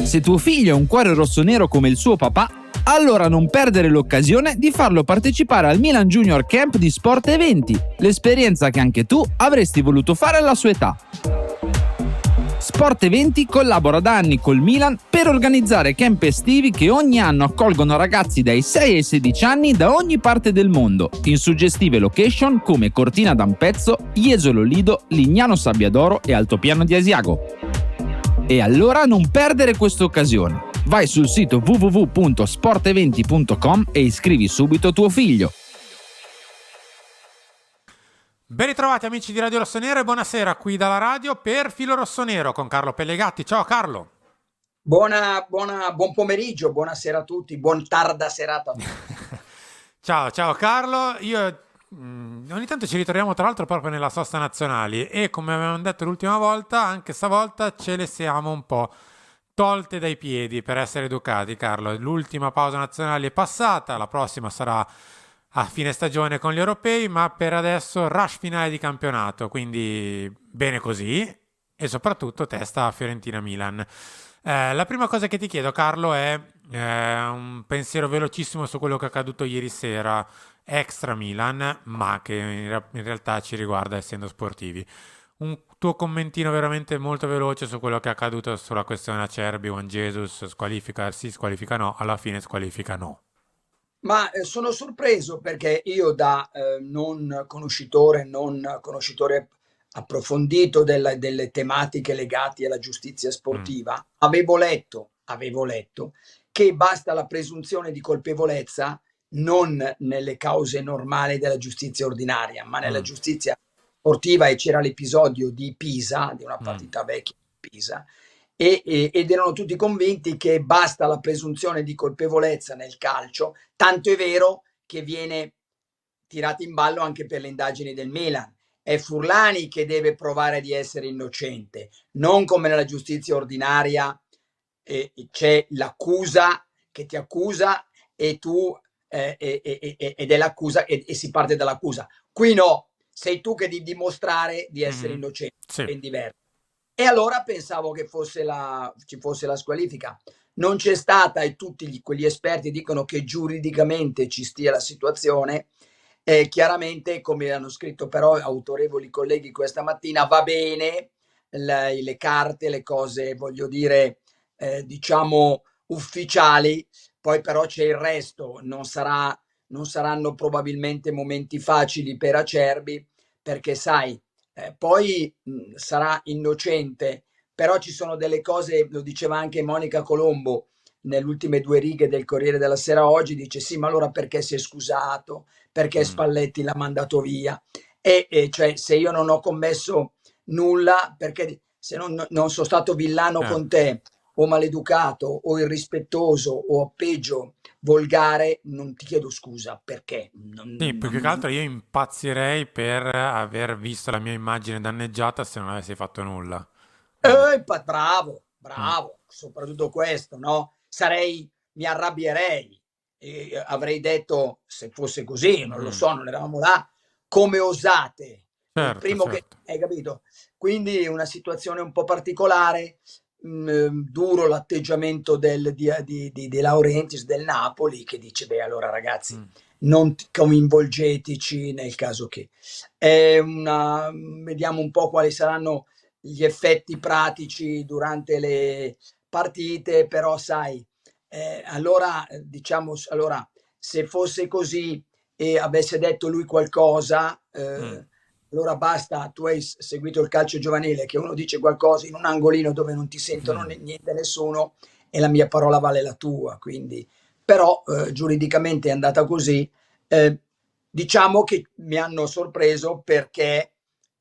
Se tuo figlio ha un cuore rossonero come il suo papà, allora non perdere l'occasione di farlo partecipare al Milan Junior Camp di Sport Eventi, l'esperienza che anche tu avresti voluto fare alla sua età. Sport Eventi collabora da anni col Milan per organizzare camp estivi che ogni anno accolgono ragazzi dai 6 ai 16 anni da ogni parte del mondo, in suggestive location come Cortina d'Ampezzo, Jesolo Lido, Lignano Sabbiadoro e Altopiano di Asiago. E allora non perdere questa occasione. Vai sul sito www.sporteventi.com e iscrivi subito tuo figlio. Ben ritrovati amici di Radio Rossonero e buonasera qui dalla radio per Filo Rossonero con Carlo Pellegatti. Ciao Carlo. Buon pomeriggio, buonasera a tutti, buon tarda serata a tutti. Ciao Carlo, ogni tanto ci ritroviamo tra l'altro proprio nella sosta nazionali e come avevamo detto l'ultima volta, anche stavolta ce le siamo un po' tolte dai piedi per essere educati, Carlo. L'ultima pausa nazionale è passata, la prossima sarà a fine stagione con gli europei, ma per adesso rush finale di campionato, quindi bene così e soprattutto testa Fiorentina-Milan. La prima cosa che ti chiedo, Carlo, è un pensiero velocissimo su quello che è accaduto ieri sera extra Milan, ma che in realtà ci riguarda essendo sportivi. Un tuo commentino veramente molto veloce su quello che è accaduto sulla questione Acerbi, Juan Jesus, squalifica sì, squalifica no, alla fine squalifica no. Ma sono sorpreso perché io da non conoscitore approfondito delle tematiche legate alla giustizia sportiva, avevo letto che basta la presunzione di colpevolezza non nelle cause normali della giustizia ordinaria, ma nella giustizia sportiva, e c'era l'episodio di Pisa, di una partita vecchia di Pisa, ed erano tutti convinti che basta la presunzione di colpevolezza nel calcio, tanto è vero che viene tirato in ballo anche per le indagini del Milan. È Furlani che deve provare di essere innocente, non come nella giustizia ordinaria c'è l'accusa che ti accusa e tu ed è l'accusa e si parte dall'accusa. Qui no, sei tu che devi dimostrare di essere innocente, sì. ben diverso. E allora pensavo che ci fosse la squalifica. Non c'è stata e tutti quegli esperti dicono che giuridicamente ci stia la situazione. Chiaramente, come hanno scritto però autorevoli colleghi questa mattina, va bene le carte, le cose, voglio dire, diciamo ufficiali, poi però c'è il resto. Non saranno probabilmente momenti facili per Acerbi, perché sai, poi sarà innocente, però ci sono delle cose, lo diceva anche Monica Colombo nelle ultime 2 righe del Corriere della Sera oggi, dice sì, ma allora perché si è scusato, perché Spalletti l'ha mandato via, e cioè se io non ho commesso nulla, perché se non sono stato villano con te o maleducato o irrispettoso o peggio volgare, non ti chiedo scusa, perché Sì, più che altro io impazzirei per aver visto la mia immagine danneggiata se non avessi fatto nulla. Bravo, soprattutto questo, no? Mi arrabbierei e avrei detto, se fosse così, non lo so, non eravamo là, come osate. Il primo certo. che hai capito. Quindi una situazione un po' particolare, duro l'atteggiamento di Laurentiis del Napoli, che dice beh allora ragazzi non coinvolgeteci nel caso che vediamo un po' quali saranno gli effetti pratici durante le partite, però sai, allora se fosse così e avesse detto lui qualcosa, allora basta. Tu hai seguito il calcio giovanile, che uno dice qualcosa in un angolino dove non ti sentono niente nessuno e la mia parola vale la tua, quindi però giuridicamente è andata così. Diciamo che mi hanno sorpreso perché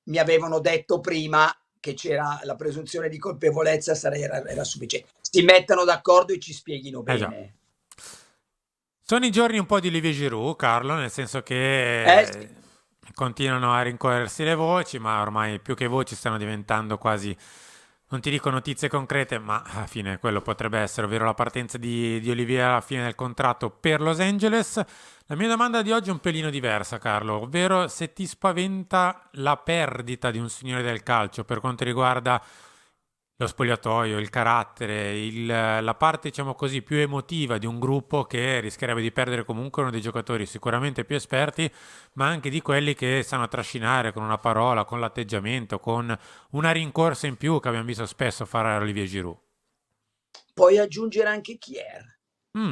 mi avevano detto prima che c'era la presunzione di colpevolezza, era sufficiente. Si mettano d'accordo e ci spieghino bene. Sono i giorni un po' di Olivier Giroud, Carlo, nel senso che Sì. continuano a rincorrersi le voci, ma ormai più che voci stanno diventando quasi, non ti dico notizie concrete, ma alla fine quello potrebbe essere, ovvero la partenza di Olivier alla fine del contratto per Los Angeles. La mia domanda di oggi è un pelino diversa, Carlo, ovvero se ti spaventa la perdita di un signore del calcio per quanto riguarda lo spogliatoio, il carattere, la parte, diciamo così, più emotiva di un gruppo che rischierebbe di perdere comunque uno dei giocatori sicuramente più esperti, ma anche di quelli che sanno trascinare con una parola, con l'atteggiamento, con una rincorsa in più che abbiamo visto spesso fare a Olivier Giroud. Puoi aggiungere anche Kier,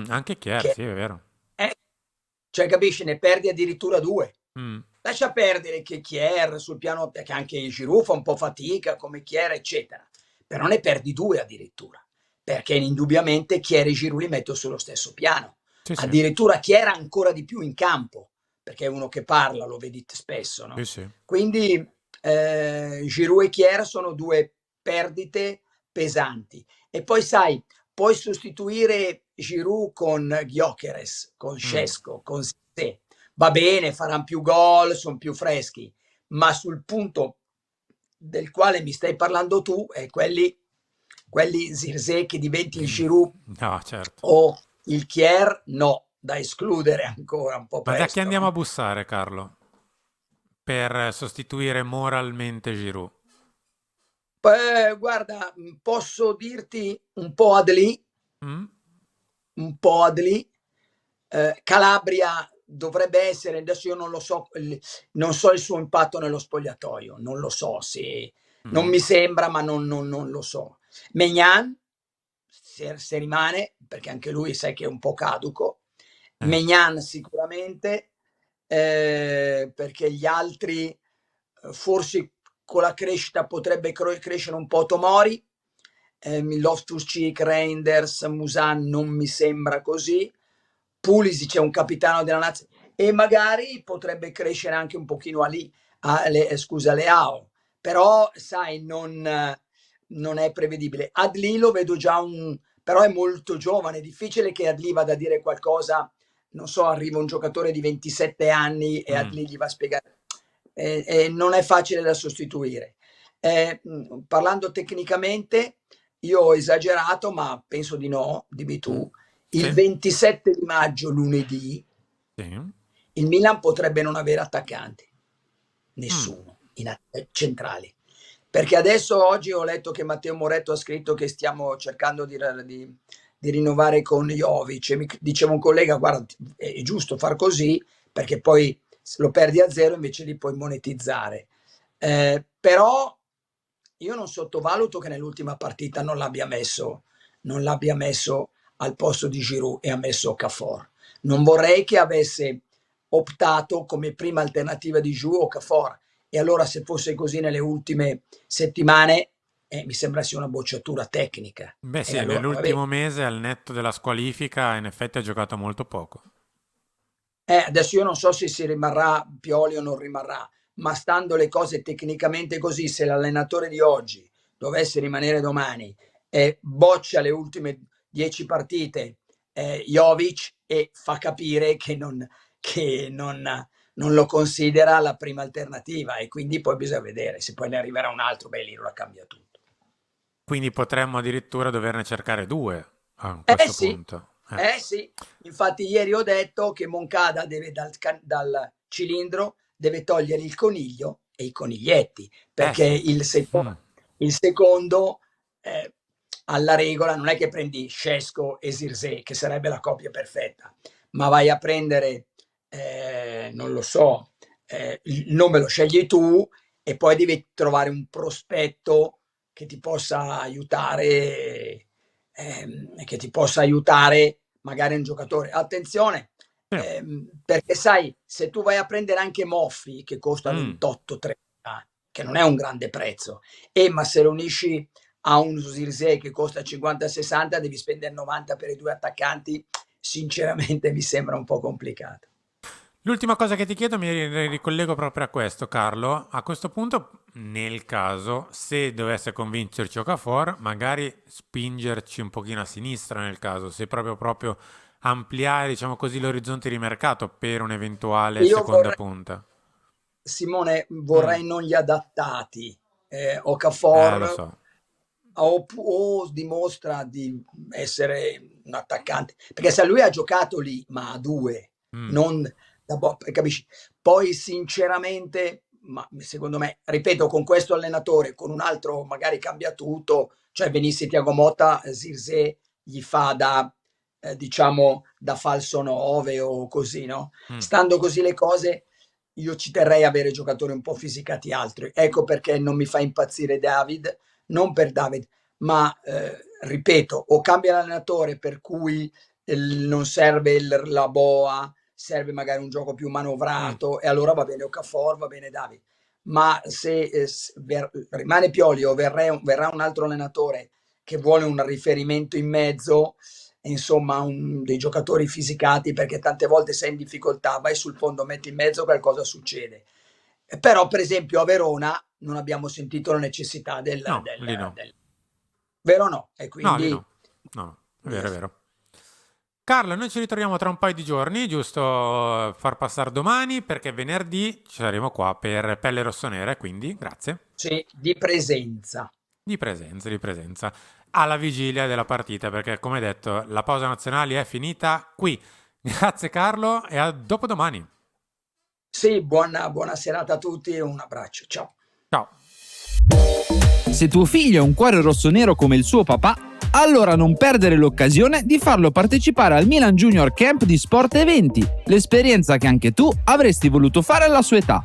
Anche Kier, che sì, è vero. è, cioè capisci, ne perdi addirittura due. Mm, Lascia perdere che Kier sul piano, perché anche Giroud fa un po' fatica come Kier, eccetera. Però ne perdi due addirittura, perché indubbiamente Kier e Giroud li metto sullo stesso piano. sì, sì, Addirittura Kier ancora di più in campo, perché è uno che parla, lo vedi spesso, sì, no? sì. Quindi Giroud e Kier sono due perdite pesanti. E poi sai, puoi sostituire Giroud con Gyökeres, con Mm. Šeško, con Zé. Va bene, faranno più gol, sono più freschi, ma sul punto del quale mi stai parlando tu, quelli Zirze che diventi il Giroud No, certo. o il Kier, no, da escludere ancora un po' Ma da chi presto, andiamo a no? bussare, Carlo? Per sostituire moralmente Giroud? Guarda, posso dirti un po' Adli, Mm? un po' Adli, Calabria dovrebbe essere, adesso io non lo so, non so il suo impatto nello spogliatoio, non lo so se, non Mm. mi sembra, ma non lo so. Maignan, se rimane, perché anche lui sai che è un po' caduco, Eh, Maignan sicuramente, perché gli altri forse con la crescita potrebbe crescere un po' Tomori, Loftus-Cheek, Reinders, Musan non mi sembra così, Pulisic è un capitano della nazione e magari potrebbe crescere anche un pochino scusa, Leao, però sai non è prevedibile. Adli lo vedo già però è molto giovane, è difficile che Adli vada a dire qualcosa, non so, arriva un giocatore di 27 anni e mm. Adli gli va a spiegare, non è facile da sostituire. Parlando tecnicamente, io ho esagerato, ma penso di no, dimmi tu. Il Sì, 27 di maggio, lunedì, sì. il Milan potrebbe non avere attaccanti, Mm. nessuno, centrali. Perché adesso oggi ho letto che Matteo Moretto ha scritto che stiamo cercando di rinnovare con Jovic e mi diceva un collega, guarda, è giusto far così perché poi se lo perdi a zero invece li puoi monetizzare. Però io non sottovaluto che nell'ultima partita non l'abbia messo al posto di Giroud e ha messo Okafor. Non vorrei che avesse optato come prima alternativa di Giroud o Okafor. E allora se fosse così nelle ultime settimane, mi sembra sia una bocciatura tecnica. Beh E sì, allora, vabbè, nell'ultimo mese al netto della squalifica in effetti ha giocato molto poco. adesso io non so se si rimarrà Pioli o non rimarrà, ma stando le cose tecnicamente così, se l'allenatore di oggi dovesse rimanere domani e boccia le ultime 10 partite Jovic e fa capire che non lo considera la prima alternativa e quindi poi bisogna vedere se poi ne arriverà un altro, beh lì lo cambia tutto. Quindi potremmo addirittura doverne cercare due a Eh questo sì, punto. eh sì, infatti ieri ho detto che Moncada deve dal cilindro deve togliere il coniglio e i coniglietti, perché Sì. Mm. il secondo alla regola non è che prendi Šeško e Zirze, che sarebbe la coppia perfetta, ma vai a prendere, non lo so, il nome lo scegli tu e poi devi trovare un prospetto che ti possa aiutare magari un giocatore. Attenzione, Sì. perché sai, se tu vai a prendere anche Moffi, che costa Mm. 28-30, che non è un grande prezzo, ma se lo unisci a un Zirze che costa 50-60, devi spendere 90 per i due attaccanti, sinceramente mi sembra un po' complicato. L'ultima cosa che ti chiedo mi ricollego proprio a questo, Carlo. A questo punto, nel caso, se dovesse convincerci Okafor, magari spingerci un pochino a sinistra nel caso, se proprio ampliare, diciamo così, l'orizzonte di mercato per un'eventuale Io seconda vorrei, punta. Simone, Mm. vorrei non gli adattati. Okafor Lo so. o dimostra di essere un attaccante, perché se lui ha giocato lì, ma a due, Mm. non capisci? Poi sinceramente ma secondo me, ripeto, con questo allenatore, con un altro magari cambia tutto, cioè venisse Thiago Motta, Zirkzee gli fa diciamo da falso 9 o così, no? Stando così le cose, io ci terrei a avere giocatori un po' fisicati altri. Ecco perché non mi fa impazzire David, non per David, ma ripeto, o cambia l'allenatore per cui non serve la boa, serve magari un gioco più manovrato, e allora va bene Okafor, va bene David. Ma se rimane Pioli o verrà un altro allenatore che vuole un riferimento in mezzo, insomma dei giocatori fisicati, perché tante volte sei in difficoltà, vai sul fondo, metti in mezzo, qualcosa succede. Però per esempio a Verona non abbiamo sentito la necessità No. vero no? E quindi No, è vero. Carlo, noi ci ritroviamo tra un paio di giorni, giusto far passare domani, perché venerdì ci saremo qua per Pelle Rossonera, quindi grazie. sì, di presenza. Di presenza, alla vigilia della partita, perché come detto la pausa nazionale è finita qui. Grazie Carlo e a dopodomani. Sì, buona serata a tutti e un abbraccio, ciao. Ciao. Se tuo figlio ha un cuore rossonero come il suo papà, allora non perdere l'occasione di farlo partecipare al Milan Junior Camp di Sport Eventi, l'esperienza che anche tu avresti voluto fare alla sua età.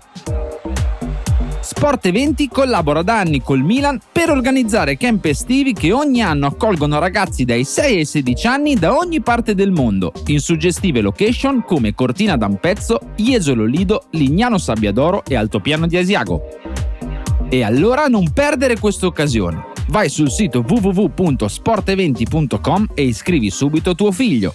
Sport Eventi collabora da anni col Milan per organizzare camp estivi che ogni anno accolgono ragazzi dai 6 ai 16 anni da ogni parte del mondo, in suggestive location come Cortina d'Ampezzo, Jesolo Lido, Lignano Sabbiadoro e Altopiano di Asiago. E allora non perdere questa occasione. Vai sul sito www.sporteventi.com e iscrivi subito tuo figlio.